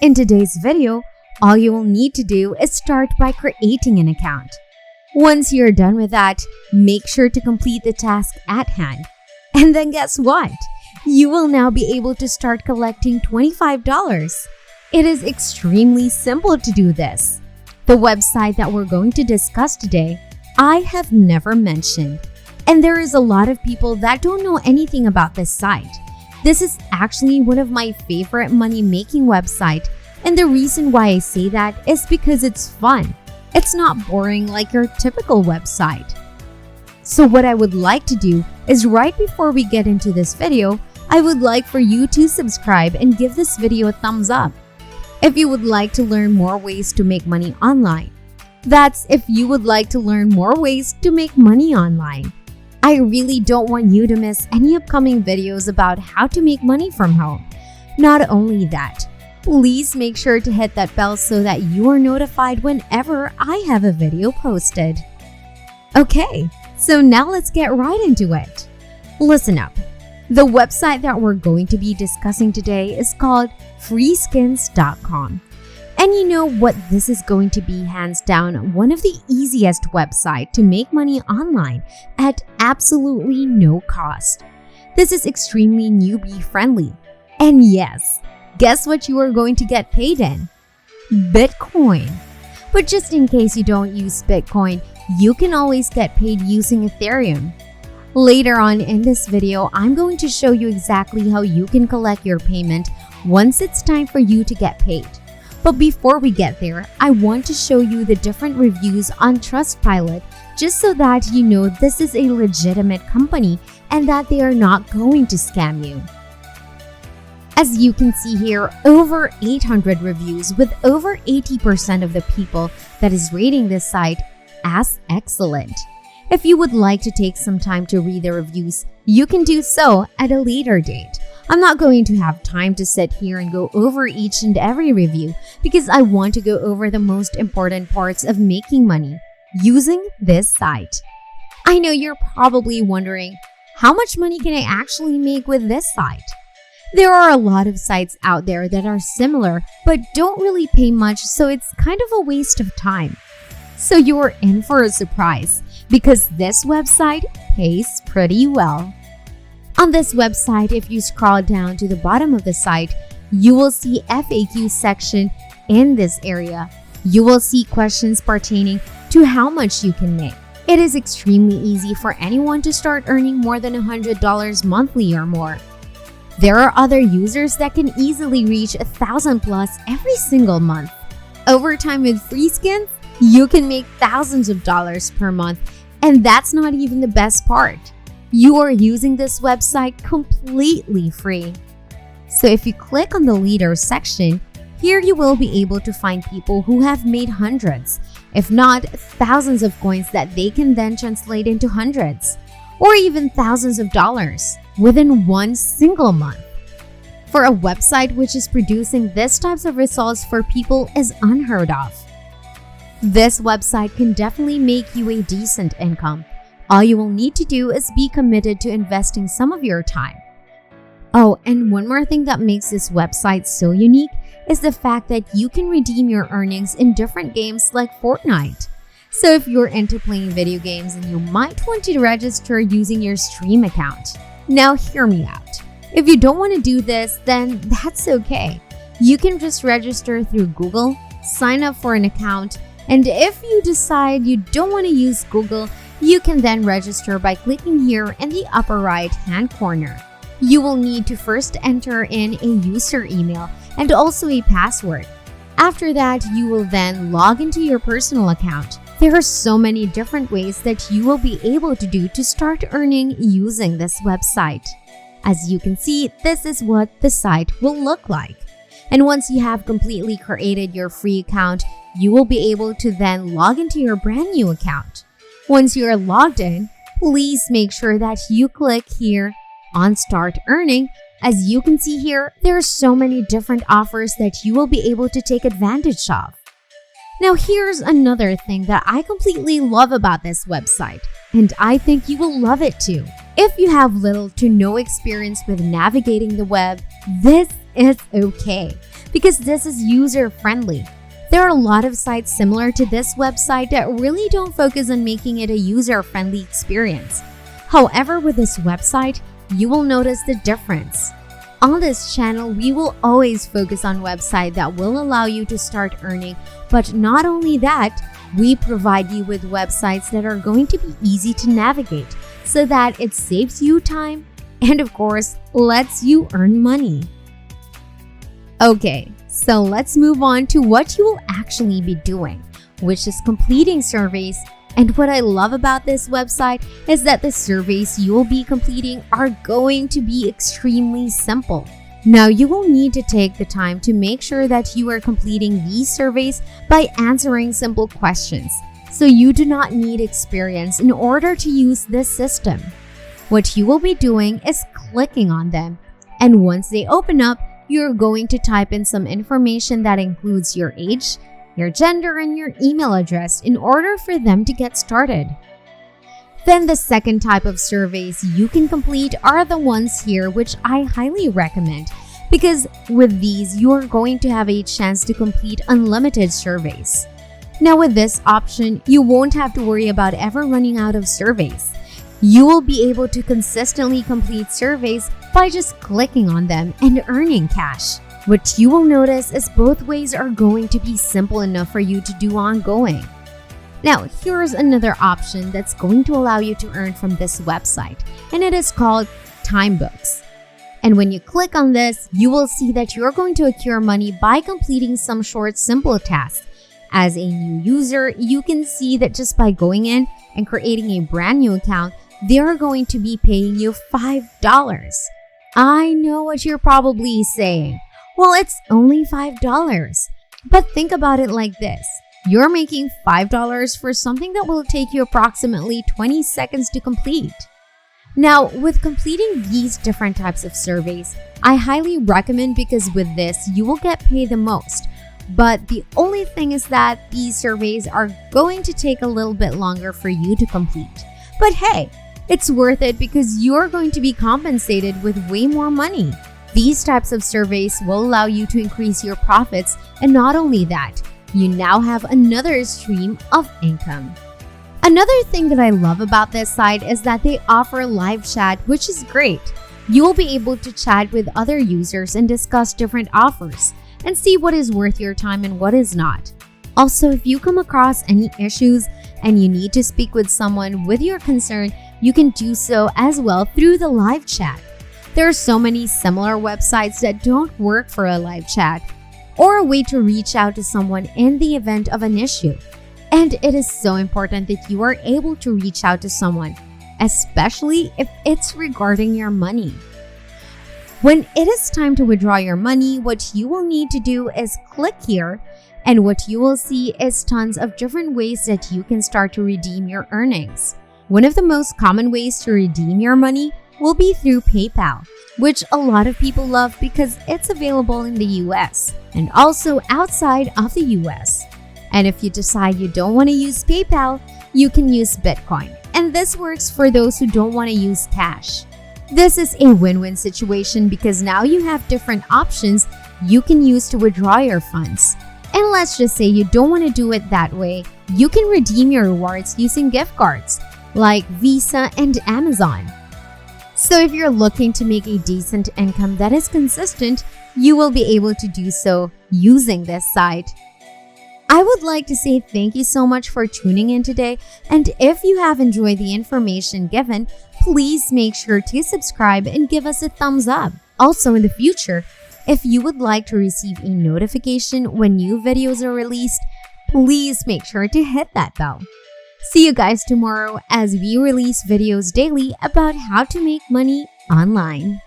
In today's video, all you will need to do is start by creating an account. Once you're done with that, make sure to complete the task at hand. And then guess what? You will now be able to start collecting $25. It is extremely simple to do this. The website that we're going to discuss today, I have never mentioned. And there is a lot of people that don't know anything about this site. This is actually one of my favorite money-making websites, and the reason why I say that is because it's fun. It's not boring like your typical website. So what I would like to do is right before we get into this video, I would like for you to subscribe and give this video a thumbs up. If you would like to learn more ways to make money online. That's if you would like to learn more ways to make money online. I really don't want you to miss any upcoming videos about how to make money from home. Not only that, please make sure to hit that bell so that you are notified whenever I have a video posted. Okay, so now let's get right into it. Listen up. The website that we're going to be discussing today is called freeskins.com. And you know what, this is going to be hands down one of the easiest websites to make money online at absolutely no cost. This is extremely newbie friendly. And yes, guess what you are going to get paid in? Bitcoin. But just in case you don't use Bitcoin, you can always get paid using Ethereum. Later on in this video, I'm going to show you exactly how you can collect your payment once it's time for you to get paid. But before we get there, I want to show you the different reviews on Trustpilot just so that you know this is a legitimate company and that they are not going to scam you. As you can see here, over 800 reviews with over 80% of the people that is rating this site as excellent. If you would like to take some time to read the reviews, you can do so at a later date. I'm not going to have time to sit here and go over each and every review because I want to go over the most important parts of making money using this site. I know you're probably wondering, how much money can I actually make with this site? There are a lot of sites out there that are similar but don't really pay much, so it's kind of a waste of time. So you're in for a surprise because this website pays pretty well. On this website, if you scroll down to the bottom of the site, you will see FAQ section. In this area, you will see questions pertaining to how much you can make. It is extremely easy for anyone to start earning more than $100 monthly or more. There are other users that can easily reach 1,000 plus every single month. Over time with Freeskins, you can make thousands of dollars per month, and that's not even the best part. You are using this website completely free. So if you click on the leaders section, here you will be able to find people who have made hundreds, if not thousands of coins that they can then translate into hundreds, or even thousands of dollars within one single month. For a website which is producing these types of results for people is unheard of. This website can definitely make you a decent income. All you will need to do is be committed to investing some of your time. Oh, and one more thing that makes this website so unique is the fact that you can redeem your earnings in different games like Fortnite. So if you're into playing video games, and you might want to register using your Stream account. Now hear me out. If you don't want to do this, then that's okay. You can just register through Google, sign up for an account, and if you decide you don't want to use Google, you can then register by clicking here in the upper right hand corner. You will need to first enter in a user email and also a password. After that, you will then log into your personal account. There are so many different ways that you will be able to do to start earning using this website. As you can see, this is what the site will look like. And once you have completely created your free account, you will be able to then log into your brand new account. Once you are logged in, please make sure that you click here on Start Earning. As you can see here, there are so many different offers that you will be able to take advantage of. Now here's another thing that I completely love about this website, and I think you will love it too. If you have little to no experience with navigating the web, this is okay. because this is user-friendly. There are a lot of sites similar to this website that really don't focus on making it a user-friendly experience. However, with this website, you will notice the difference. On this channel, we will always focus on websites that will allow you to start earning, but not only that, we provide you with websites that are going to be easy to navigate so that it saves you time and of course, lets you earn money. Okay, so let's move on to what you will actually be doing, which is completing surveys. And what I love about this website is that the surveys you will be completing are going to be extremely simple. Now, you will need to take the time to make sure that you are completing these surveys by answering simple questions, so you do not need experience in order to use this system. What you will be doing is clicking on them, and once they open up, you're going to type in some information that includes your age, your gender, and your email address in order for them to get started. Then the second type of surveys you can complete are the ones here, which I highly recommend, because with these, you are going to have a chance to complete unlimited surveys. Now with this option, you won't have to worry about ever running out of surveys. You will be able to consistently complete surveys by just clicking on them and earning cash. What you will notice is both ways are going to be simple enough for you to do ongoing. Now, here's another option that's going to allow you to earn from this website, and it is called Timebooks. And when you click on this, you will see that you're going to accrue money by completing some short, simple tasks. As a new user, you can see that just by going in and creating a brand new account, they're going to be paying you $5. I know what you're probably saying. Well, it's only $5. But think about it like this. You're making $5 for something that will take you approximately 20 seconds to complete. Now, with completing these different types of surveys, I highly recommend because with this, you will get paid the most. But the only thing is that these surveys are going to take a little bit longer for you to complete. But hey, it's worth it because you're going to be compensated with way more money. These types of surveys will allow you to increase your profits, and not only that, you now have another stream of income. Another thing that I love about this site is that they offer live chat, which is great. You will be able to chat with other users and discuss different offers and see what is worth your time and what is not. Also, if you come across any issues and you need to speak with someone with your concern, you can do so as well through the live chat. There are so many similar websites that don't work for a live chat or a way to reach out to someone in the event of an issue. And it is so important that you are able to reach out to someone, especially if it's regarding your money. When it is time to withdraw your money, what you will need to do is click here, and what you will see is tons of different ways that you can start to redeem your earnings. One of the most common ways to redeem your money will be through PayPal, which a lot of people love because it's available in the US and also outside of the US. And if you decide you don't want to use PayPal, you can use Bitcoin. And this works for those who don't want to use cash. This is a win-win situation because now you have different options you can use to withdraw your funds. And let's just say you don't want to do it that way, you can redeem your rewards using gift cards like Visa and Amazon. So if you're looking to make a decent income that is consistent, you will be able to do so using this site. I would like to say thank you so much for tuning in today, and if you have enjoyed the information given, please make sure to subscribe and give us a thumbs up. Also in the future, if you would like to receive a notification when new videos are released, please make sure to hit that bell. See you guys tomorrow as we release videos daily about how to make money online.